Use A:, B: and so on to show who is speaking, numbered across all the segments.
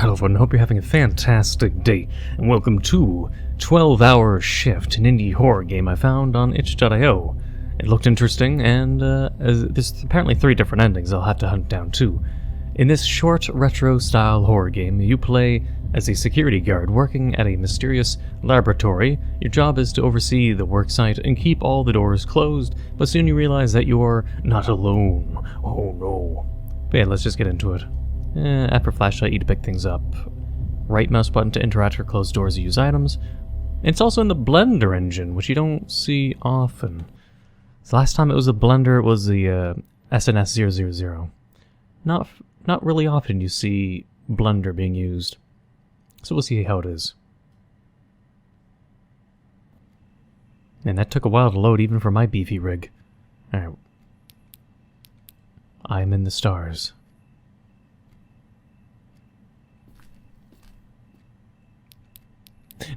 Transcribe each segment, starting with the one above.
A: Hello everyone, hope you're having a fantastic day, and welcome to 12-Hour Shift, an indie horror game I found on itch.io. It looked interesting, and there's apparently 3 different endings I'll have to hunt down too. In this short, retro-style horror game, you play as a security guard working at a mysterious laboratory. Your job is to oversee the worksite and keep all the doors closed, but soon you realize that you're not alone. Oh no. But yeah, let's just get into it. After flashlight, you to pick things up. Right mouse button to interact or close doors or use items. And it's also in the Blender engine, which you don't see often. The last time it was a Blender, it was the SNS000. Not really often you see Blender being used. So we'll see how it is. Man, that took a while to load even for my beefy rig. Alright. I'm in the stars.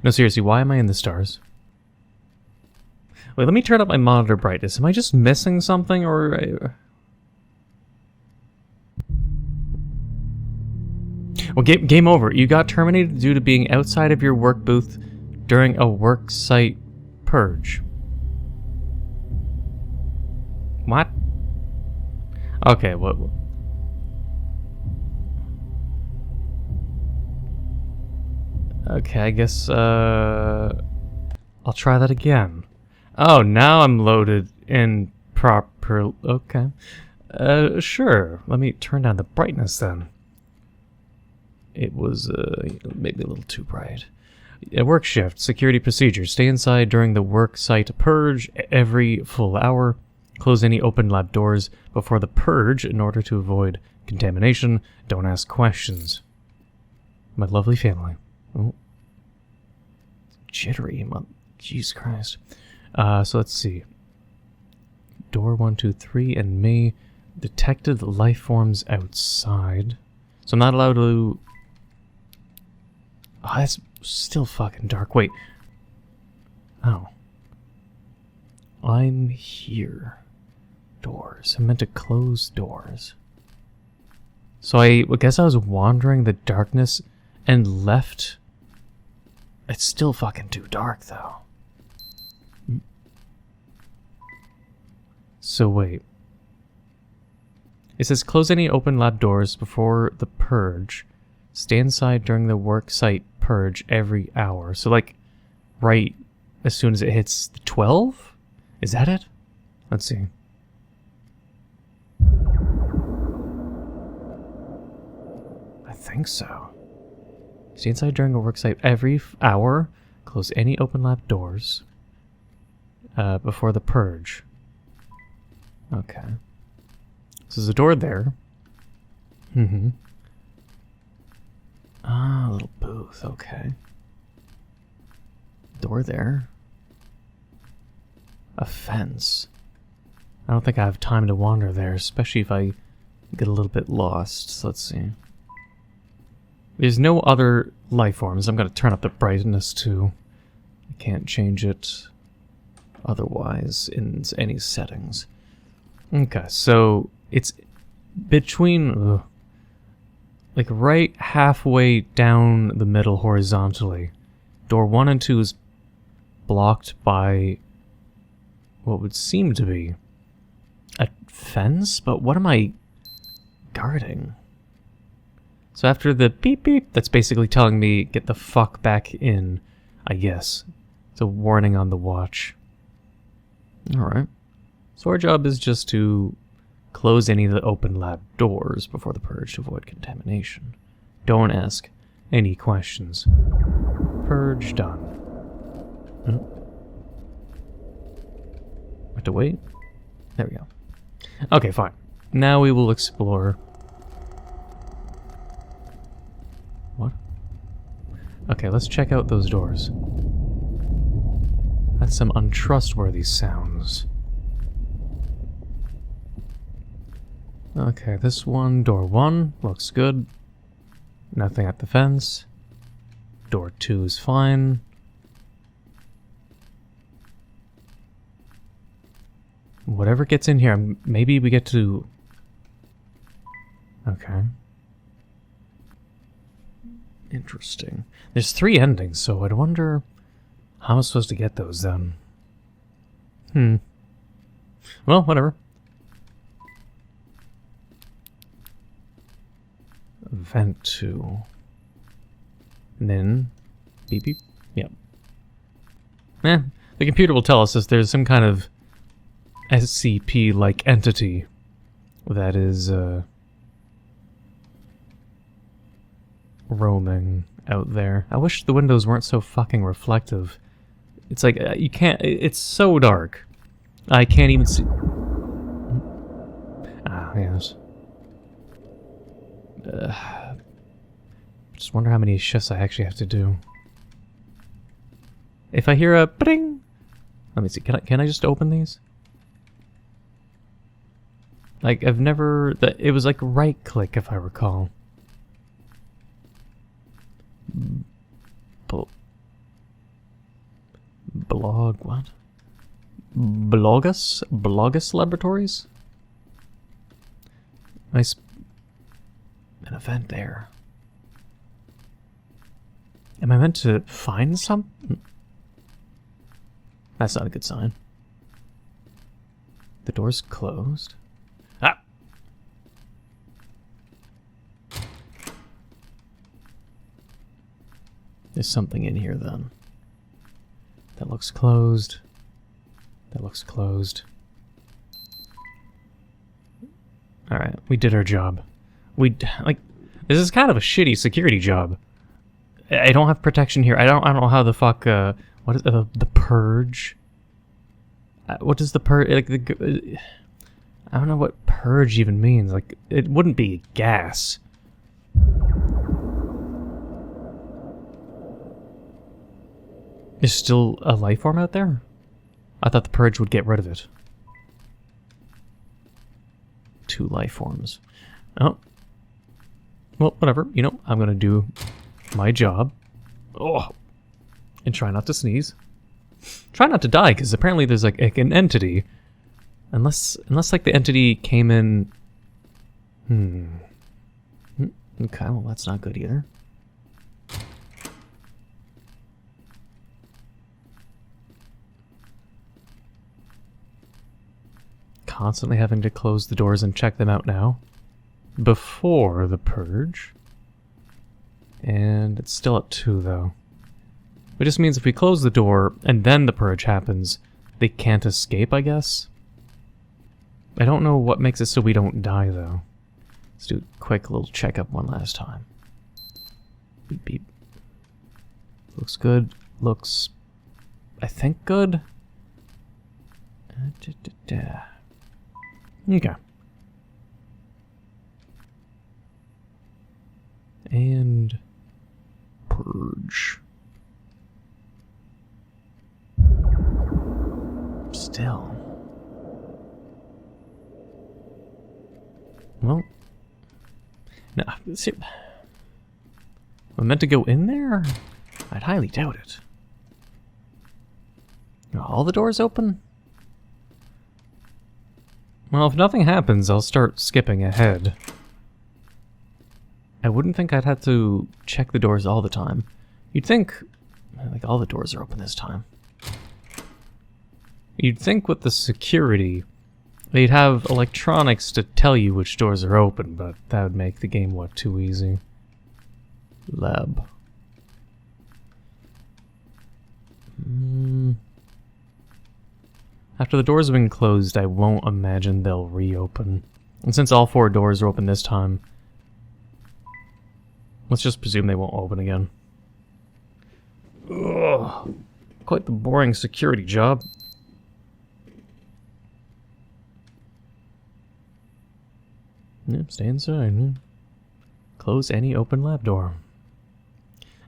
A: No, seriously, why am I in the stars? Wait, let me turn up my monitor brightness. Am I just missing something, or... Well, game over. You got terminated due to being outside of your work booth during a work site purge. What? Okay, what... Okay, I guess, I'll try that again. Oh, now I'm loaded in proper... Okay. Sure. Let me turn down the brightness then. It was, maybe a little too bright. A work shift. Security procedures. Stay inside during the work site purge every full hour. Close any open lab doors before the purge in order to avoid contamination. Don't ask questions. My lovely family. Oh. Jittery. Jesus Christ. So let's see. Door 1, 2, 3, and me detected life forms outside. So I'm not allowed to... Oh, that's still fucking dark. Wait. Oh. I'm here. Doors. I meant to close doors. So I guess I was wandering the darkness and left... It's still fucking too dark, though. So wait. It says close any open lab doors before the purge. Stay inside during the work site purge every hour. So like, right as soon as it hits the 12? Is that it? Let's see. I think so. Stay inside during a work site every hour. Close any open lab doors before the purge. Okay. So there's a door there. Mm-hmm. Ah, a little booth. Okay. Door there. A fence. I don't think I have time to wander there, especially if I get a little bit lost. So let's see. There's no other life forms. I'm going to turn up the brightness too. I can't change it otherwise in any settings. Okay, so it's between... like right halfway down the middle horizontally. Door 1 and 2 is blocked by what would seem to be a fence? But what am I guarding? So after the beep beep, that's basically telling me get the fuck back in, I guess. It's a warning on the watch. Alright. So our job is just to close any of the open lab doors before the purge to avoid contamination. Don't ask any questions. Purge done. Have to wait? There we go. Okay, fine. Now we will explore... What? Okay, let's check out those doors. That's some untrustworthy sounds. Okay, this one, door 1, looks good. Nothing at the fence. Door 2 is fine. Whatever gets in here, maybe we get to... Okay. Interesting. There's 3 endings, so I'd wonder how I'm supposed to get those then. Well, whatever. Vent to. And then beep beep. Yep. The computer will tell us if there's some kind of SCP-like entity that is roaming out there. I wish the windows weren't so fucking reflective. It's like you can't. It's so dark. I can't even see. Ah, yes. Just wonder how many shifts I actually have to do. If I hear a bing, let me see. Can I just open these? Like I've never. It was like right click if I recall. Blog what? Blogus Laboratories? Nice. An event there. Am I meant to find something? That's not a good sign. The door's closed. Ah! There's something in here then. That looks closed. That looks closed. Alright, we did our job. This is kind of a shitty security job. I don't have protection here. I don't know how the fuck, what is the purge? What does the purge, like, I don't know what purge even means. Like, it wouldn't be gas. There's still a life form out there? I thought the purge would get rid of it. 2 life forms. Oh. Well, whatever. You know, I'm gonna do my job. Oh. And try not to sneeze. Try not to die, because apparently there's like an entity. Unless like the entity came in... Okay, well that's not good either. Constantly having to close the doors and check them out now. Before the purge. And it's still at 2 though. It just means if we close the door and then the purge happens, they can't escape, I guess? I don't know what makes it so we don't die though. Let's do a quick little checkup one last time. Beep beep. Looks good. Looks, I think, good. Okay. And purge. Still. Well. No, see, I'm meant to go in there? I'd highly doubt it. Are all the doors open? Well, if nothing happens, I'll start skipping ahead. I wouldn't think I'd have to check the doors all the time. You'd think, like, all the doors are open this time. You'd think with the security, they'd have electronics to tell you which doors are open, but that would make the game, what, too easy? Lab. After the doors have been closed, I won't imagine they'll reopen. And since all 4 doors are open this time, let's just presume they won't open again. Ugh. Quite the boring security job. Yep, stay inside. Yeah. Close any open lab door.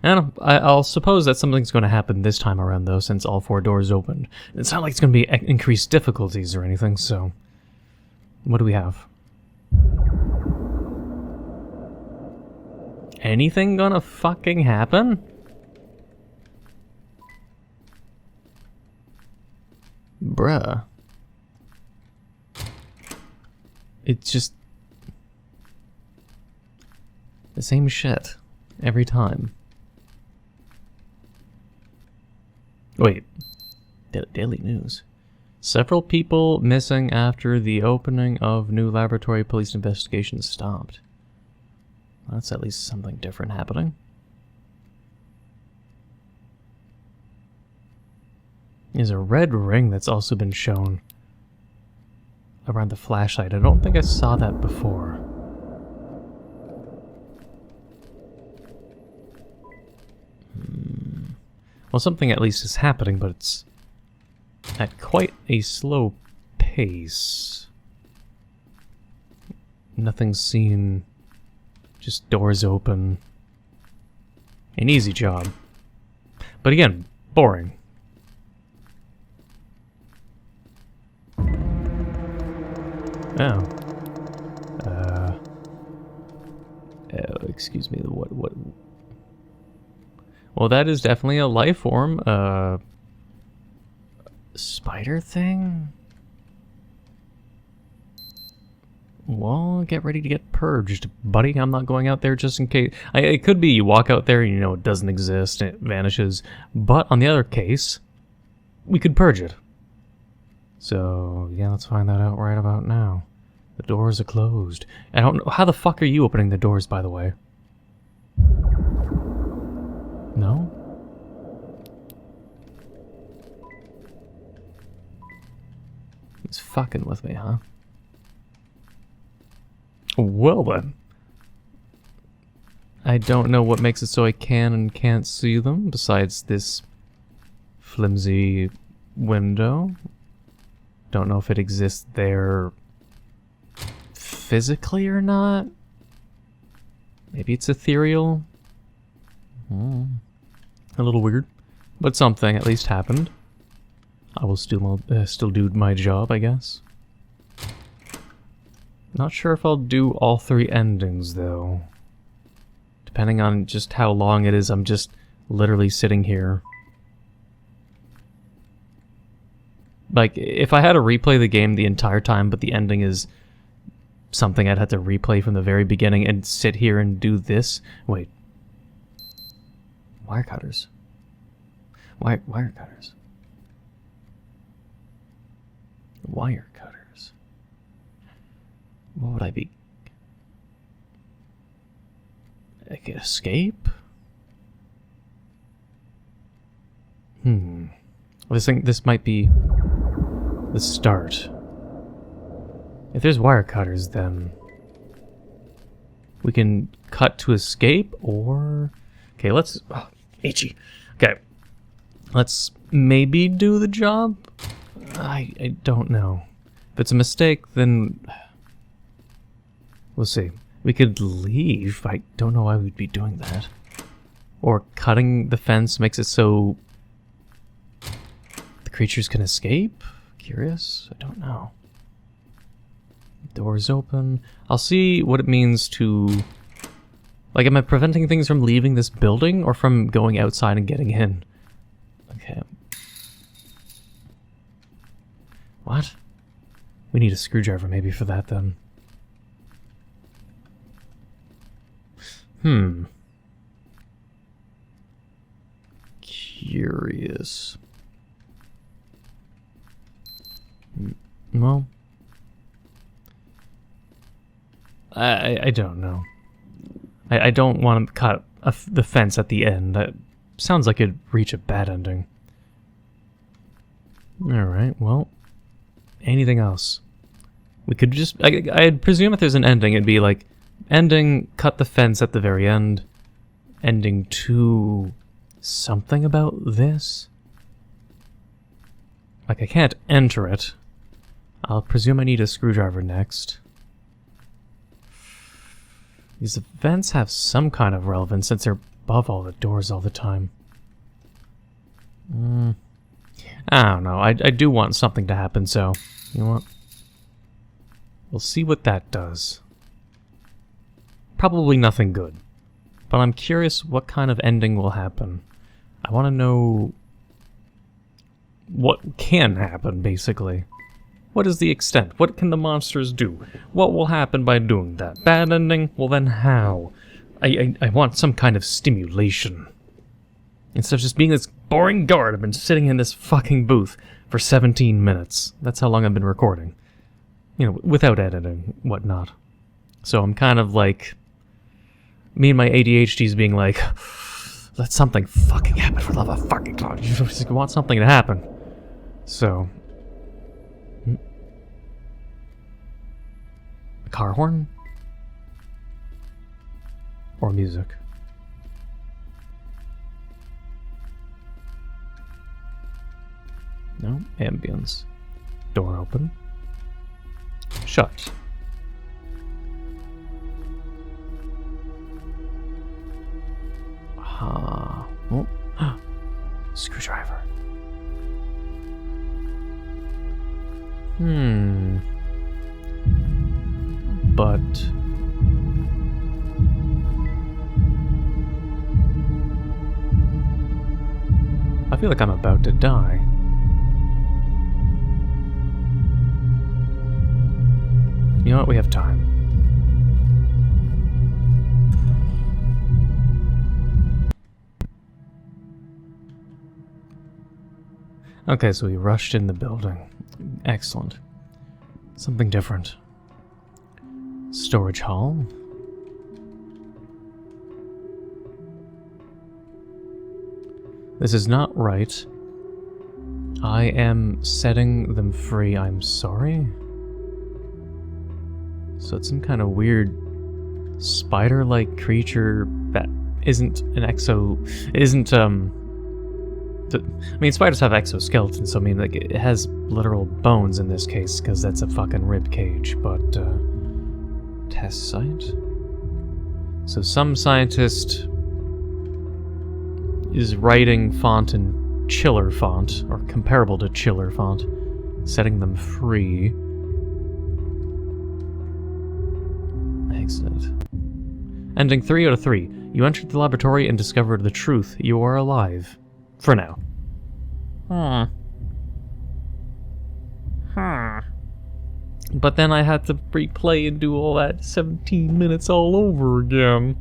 A: And I'll suppose that something's going to happen this time around, though, since all 4 doors opened. It's not like it's going to be increased difficulties or anything, so... What do we have? Anything gonna fucking happen? Bruh. It's just... the same shit. Every time. Wait. Daily news. Several people missing after the opening of new laboratory police investigation stopped. That's at least something different happening. There's a red ring that's also been shown around the flashlight. I don't think I saw that before. Well, something at least is happening, but it's at quite a slow pace. Nothing's seen. Just doors open. An easy job. But again, boring. Oh. Excuse me, what? Well, that is definitely a life form. Spider thing? Well, get ready to get purged, buddy. I'm not going out there just in case. It could be you walk out there and you know it doesn't exist, and it vanishes. But on the other case, we could purge it. So, yeah, let's find that out right about now. The doors are closed. I don't know. How the fuck are you opening the doors, by the way? No? He's fucking with me, huh? Well then. I don't know what makes it so I can and can't see them, besides this flimsy window. Don't know if it exists there physically or not. Maybe it's ethereal. A little weird, but something at least happened. I will still do my job, I guess. Not sure if I'll do all 3 endings, though. Depending on just how long it is, I'm just literally sitting here. Like, if I had to replay the game the entire time, but the ending is something I'd have to replay from the very beginning and sit here and do this... Wait. Wire cutters. Wire cutters. Wire cutters. What would I be? I could escape? This might be the start. If there's wire cutters, then we can cut to escape, or... Okay, let's... Oh, itchy. Okay. Let's maybe do the job? I don't know. If it's a mistake, then... We'll see. We could leave. I don't know why we'd be doing that. Or cutting the fence makes it so... the creatures can escape? Curious? I don't know. Doors open. I'll see what it means to... Like, am I preventing things from leaving this building, or from going outside and getting in? Okay. What? We need a screwdriver maybe for that, then. Curious. Well... I don't know. I don't want to cut the fence at the end. That sounds like it'd reach a bad ending. Alright, well... Anything else? We could just... I'd presume if there's an ending, it'd be like... Ending, cut the fence at the very end. Ending to... something about this? Like, I can't enter it. I'll presume I need a screwdriver next. These events have some kind of relevance since they're above all the doors all the time. I don't know. I do want something to happen, so... You know what? We'll see what that does. Probably nothing good. But I'm curious what kind of ending will happen. I want to know... what can happen, basically. What is the extent? What can the monsters do? What will happen by doing that? Bad ending? Well then how? I want some kind of stimulation. Instead of just being this boring guard, I've been sitting in this fucking booth for 17 minutes. That's how long I've been recording. You know, without editing, whatnot. So I'm kind of like... Me and my ADHD's being like... Let something fucking happen for the love of fucking God. You just want something to happen. So... A car horn? Or music? No, ambience. Door open. Shut. Oh. Screwdriver. But... I feel like I'm about to die. You know what? We have time. Okay, so we rushed in the building. Excellent. Something different. Storage hall. This is not right. I am setting them free. I'm sorry. So it's some kind of weird spider-like creature that isn't an I mean, spiders have exoskeletons, so I mean, like, it has literal bones in this case, because that's a fucking rib cage, but, test site? So some scientist is writing font in chiller font, or comparable to chiller font, setting them free. Exit. Ending 3 out of 3. You entered the laboratory and discovered the truth. You are alive. For now. But then I had to replay and do all that 17 minutes all over again.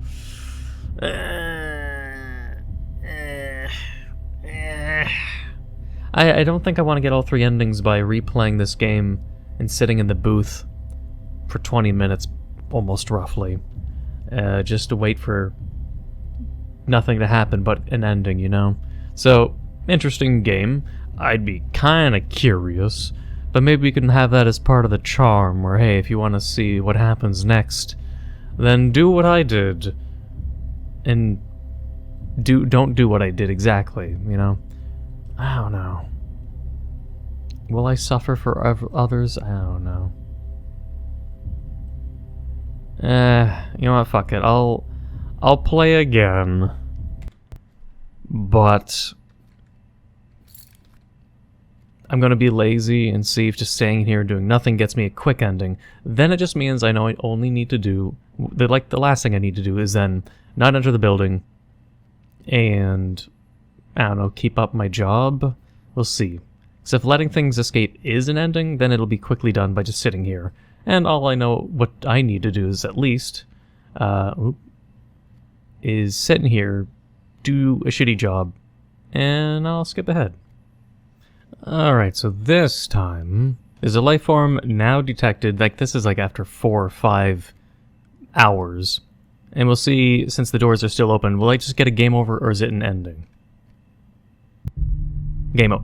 A: I don't think I want to get all 3 endings by replaying this game and sitting in the booth for 20 minutes, almost roughly. Just to wait for nothing to happen but an ending, you know? So, interesting game. I'd be kinda curious, but maybe we can have that as part of the charm, where hey, if you want to see what happens next, then do what I did. And don't do what I did exactly, you know? I don't know. Will I suffer for others? I don't know. You know what, fuck it. I'll play again. But I'm gonna be lazy and see if just staying here and doing nothing gets me a quick ending. Then it just means I know I only need to do the last thing I need to do is then not enter the building and I don't know, keep up my job. We'll see. So if letting things escape is an ending, then it'll be quickly done by just sitting here. And all I know what I need to do is at least is sit in here, do a shitty job, and I'll skip ahead. Alright, so this time, there's a life form now detected. Like, this is like after 4 or 5 hours. And we'll see, since the doors are still open, will I just get a game over, or is it an ending?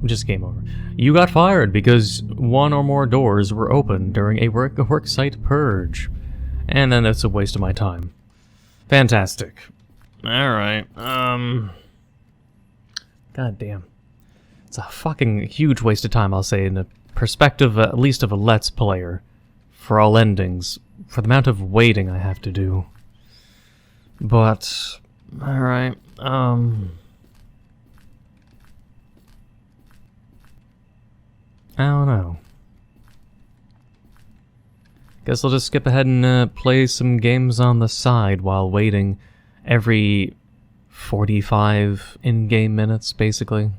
A: Just game over. You got fired because 1 or more doors were open during a work site purge. And then that's a waste of my time. Fantastic. Alright, God damn. It's a fucking huge waste of time, I'll say, in the perspective at least of a Let's Player. For all endings. For the amount of waiting I have to do. But, alright, I don't know. Guess I'll just skip ahead and play some games on the side while waiting every 45 in-game minutes, basically.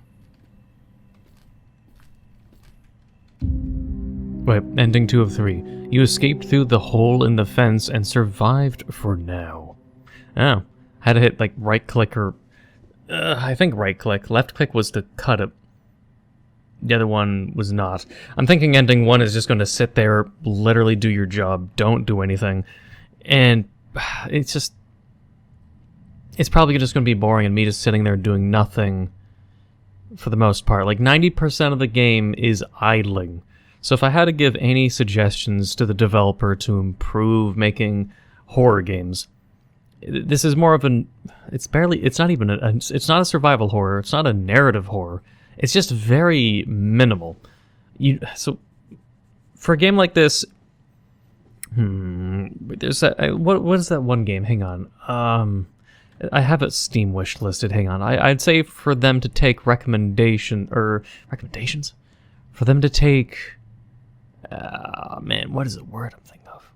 A: Wait, ending 2 of 3. You escaped through the hole in the fence and survived for now. Oh, had to hit like right click or I think right click. Left click was to cut it. The other one was not. I'm thinking ending 1 is just going to sit there, literally do your job, don't do anything, and it's probably just going to be boring and me just sitting there doing nothing for the most part. Like 90% of the game is idling. So if I had to give any suggestions to the developer to improve making horror games, this is more of an, it's not even it's not a survival horror, it's not a narrative horror. It's just very minimal. So for a game like this, there's that. What is that one game? Hang on. I have a Steam wish listed. Hang on. I'd say for them to take recommendations. For them to take. Man, what is the word I'm thinking of?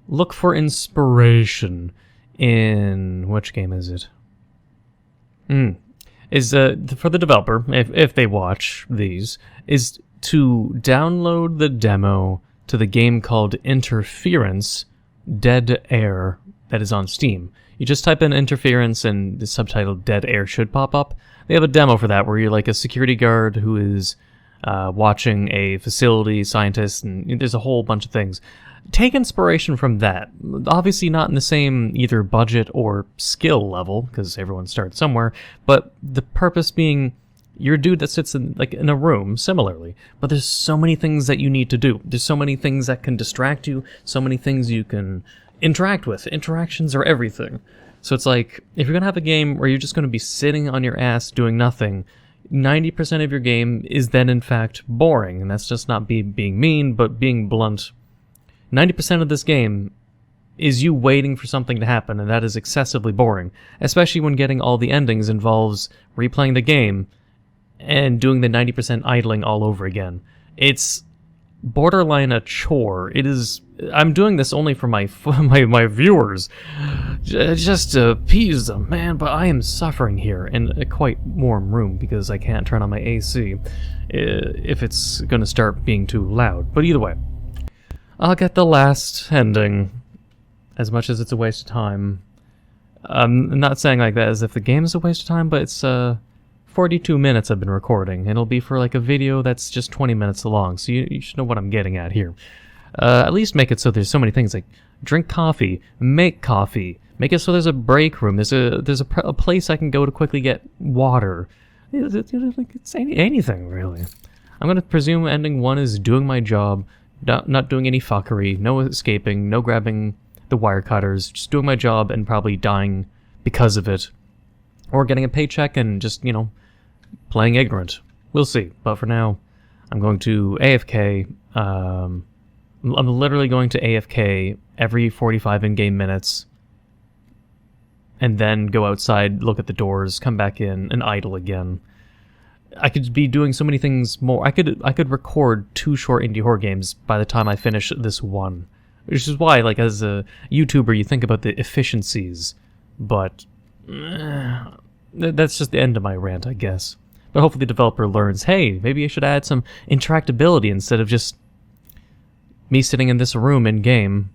A: Look for inspiration in which game is it? Is for the developer, if they watch these, is to download the demo to the game called Interference Dead Air that is on Steam. You just type in Interference and the subtitle Dead Air should pop up. They have a demo for that where you're like a security guard who is watching a facility scientist, and there's a whole bunch of things. Take inspiration from that. Obviously not in the same either budget or skill level, because everyone starts somewhere, but the purpose being you're a dude that sits in a room, similarly, but there's so many things that you need to do. There's so many things that can distract you, so many things you can interact with. Interactions are everything. So it's like, if you're going to have a game where you're just going to be sitting on your ass doing nothing, 90% of your game is then in fact boring, and that's just not being mean, but being blunt. 90% of this game is you waiting for something to happen, and that is excessively boring, especially when getting all the endings involves replaying the game and doing the 90% idling all over again. It's borderline a chore. It is. I'm doing this only for my viewers, just to appease them, man, but I am suffering here in a quite warm room because I can't turn on my AC if it's going to start being too loud. But either way, I'll get the last ending, as much as it's a waste of time. I'm not saying like that as if the game is a waste of time, but it's 42 minutes I've been recording. It'll be for like a video that's just 20 minutes long, so you should know what I'm getting at here. At least make it so there's so many things like drink coffee, make it so there's a break room, there's a place I can go to quickly get water. It's anything really. I'm gonna presume ending 1 is doing my job. Not doing any fuckery, no escaping, no grabbing the wire cutters, just doing my job and probably dying because of it. Or getting a paycheck and just, playing ignorant. We'll see. But for now, I'm going to AFK. I'm literally going to AFK every 45 in-game minutes. And then go outside, look at the doors, come back in, and idle again. I could be doing so many things more. I could record 2 short indie horror games by the time I finish this one. Which is why, like, as a YouTuber, you think about the efficiencies. But that's just the end of my rant, I guess. But hopefully the developer learns, hey, maybe I should add some interactability instead of just me sitting in this room in-game,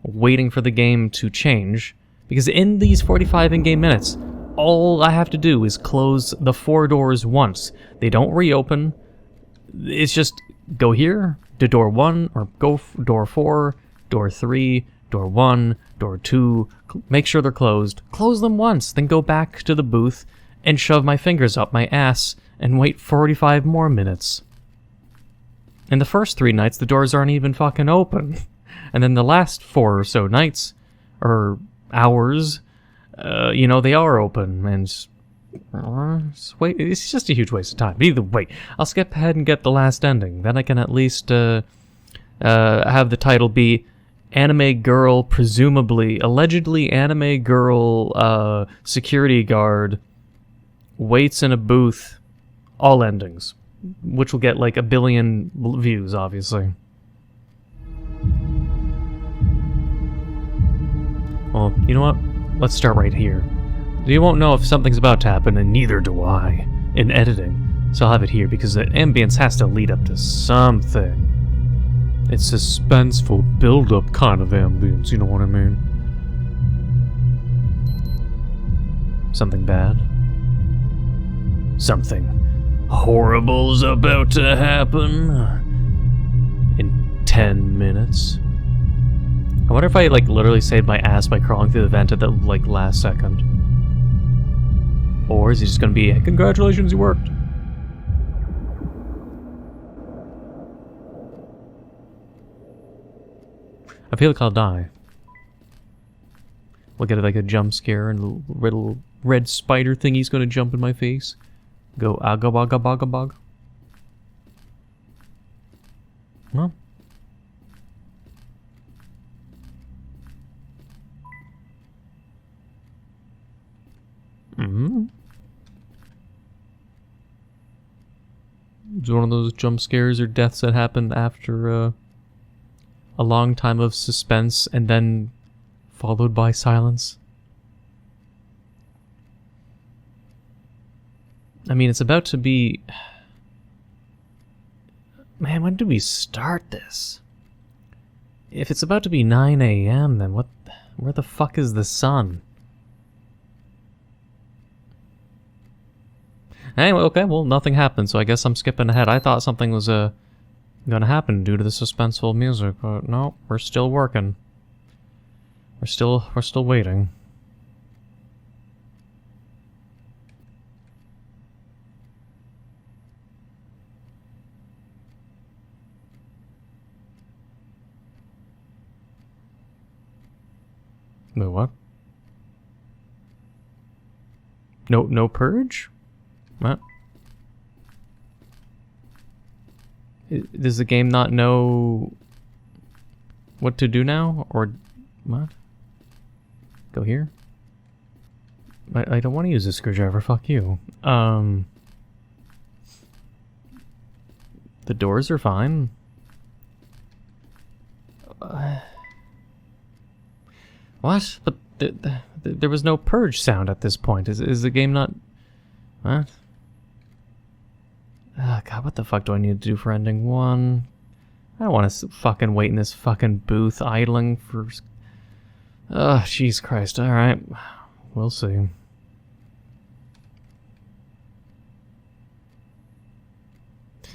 A: waiting for the game to change. Because in these 45 in-game minutes, all I have to do is close the 4 doors once. They don't reopen. It's just go here to door 1, or go door 4, door 3, door 1, door 2, make sure they're closed, close them once, then go back to the booth and shove my fingers up my ass and wait 45 more minutes. In the first 3 nights, the doors aren't even fucking open. And then the last 4 or so nights, or hours, they are open, and it's just a huge waste of time. But either way, I'll skip ahead and get the last ending. Then I can at least have the title be Anime Girl, allegedly Anime Girl security guard waits in a booth, all endings, which will get like 1 billion views, obviously. Well, you know what? Let's start right here. You won't know if something's about to happen, and neither do I, in editing. So I'll have it here, because the ambience has to lead up to something. It's suspenseful build-up kind of ambience, you know what I mean? Something bad? Something horrible's about to happen in 10 minutes. I wonder if I, like, literally saved my ass by crawling through the vent at the, like, last second. Or is he just gonna be, hey, congratulations, you worked? I feel like I'll die. We'll get, like, a jump scare and a little red spider thingy's gonna jump in my face. Go aga baga baga bog. Well. It's one of those jump scares or deaths that happened after a long time of suspense and then followed by silence. I mean, it's about to be... Man, when did we start this? If it's about to be 9 a.m., then what... Where the fuck is the sun? Anyway, okay, well, nothing happened, so I guess I'm skipping ahead. I thought something was, gonna happen due to the suspenseful music, but no, we're still working. We're still waiting. No what? No purge? What? Does the game not know what to do now? Or what? Go here? I don't want to use a screwdriver, fuck you. The doors are fine. What? But there was no purge sound at this point. Is the game not... What? Oh, God, what the fuck do I need to do for ending 1? I don't want to fucking wait in this fucking booth idling for... Oh, jeez Christ. Alright. We'll see.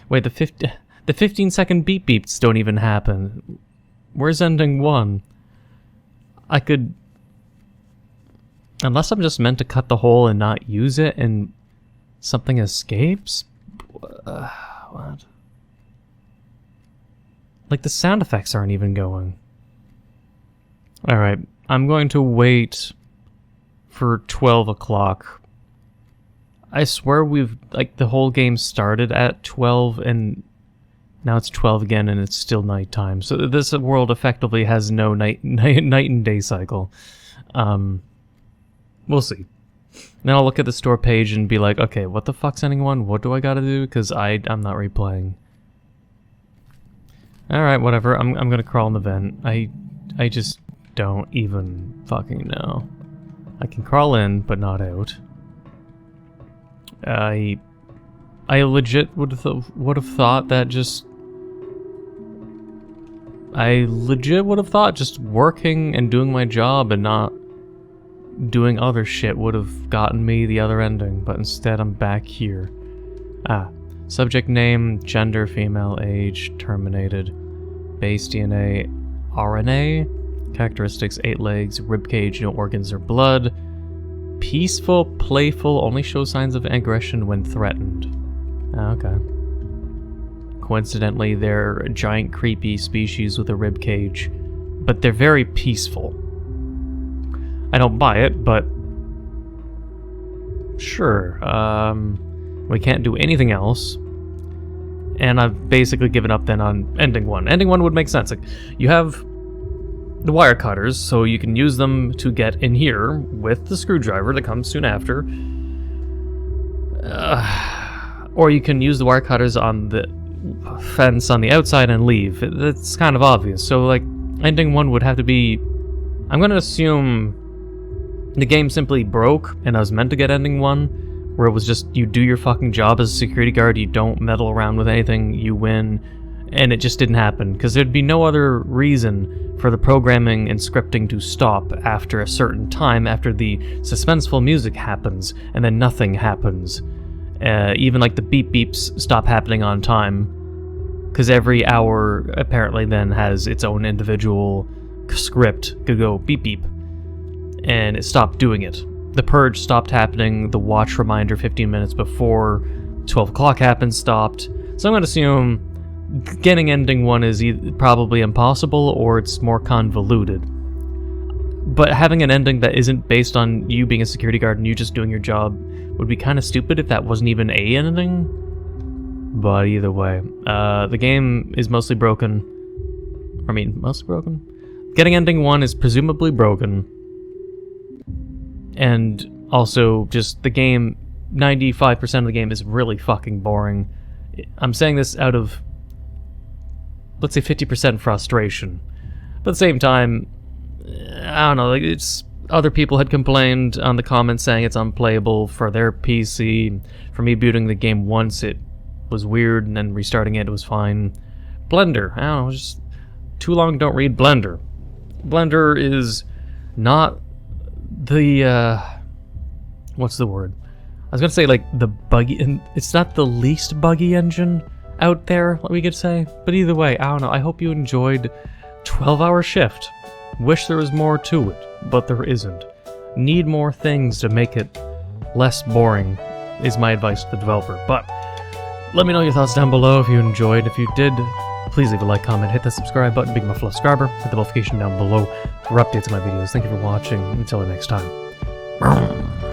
A: Wait, the 15-second beep beeps don't even happen. Where's ending 1? I could... Unless I'm just meant to cut the hole and not use it and something escapes? What? Like, the sound effects aren't even going. Alright, I'm going to wait for 12 o'clock. I swear we've, like, the whole game started at 12 and now it's 12 again and it's still nighttime. So this world effectively has no night and day cycle. We'll see. Then I'll look at the store page and be like, okay, what the fuck's ending 1? What do I gotta do? Because I'm not replaying. Alright, whatever. I'm gonna crawl in the vent. I just don't even fucking know. I can crawl in, but not out. I legit would have thought that just... I legit would have thought just working and doing my job and not doing other shit would have gotten me the other ending, but instead I'm back here. Subject name, gender, female, age, terminated, base DNA, RNA, characteristics, 8 legs, ribcage, no organs or blood, peaceful, playful, only show signs of aggression when threatened. Okay. Coincidentally, they're a giant creepy species with a ribcage, but they're very peaceful. I don't buy it, but sure. We can't do anything else. And I've basically given up then on ending 1. Ending 1 would make sense. Like, you have the wire cutters, so you can use them to get in here with the screwdriver that comes soon after. Or you can use the wire cutters on the fence on the outside and leave. That's kind of obvious. So, like, ending 1 would have to be... I'm going to assume the game simply broke, and I was meant to get ending 1, where it was just, you do your fucking job as a security guard, you don't meddle around with anything, you win, and it just didn't happen, because there'd be no other reason for the programming and scripting to stop after a certain time, after the suspenseful music happens, and then nothing happens. Even like the beep beeps stop happening on time, because every hour apparently then has its own individual script, could go beep beep, and it stopped doing it. The purge stopped happening, the watch reminder 15 minutes before 12 o'clock happened stopped, so I'm going to assume getting ending 1 is probably impossible, or it's more convoluted. But having an ending that isn't based on you being a security guard and you just doing your job would be kind of stupid if that wasn't even a ending. But either way, the game is mostly broken. I mean, mostly broken? Getting ending 1 is presumably broken. And also, just the game, 95% of the game is really fucking boring. I'm saying this out of, let's say, 50% frustration. But at the same time, I don't know, like, it's, other people had complained on the comments saying it's unplayable for their PC. For me booting the game once, it was weird, and then restarting it was fine. Blender, I don't know, just too long don't read Blender. Blender is not the, what's the word? I was gonna say, like, the buggy, it's not the least buggy engine out there, we could say. But either way, I don't know, I hope you enjoyed 12-hour Shift. Wish there was more to it, but there isn't. Need more things to make it less boring, is my advice to the developer. But let me know your thoughts down below if you enjoyed. If you did, please leave a like, comment, hit that subscribe button, become a full subscriber, hit the notification down below for updates on my videos. Thank you for watching. Until the next time.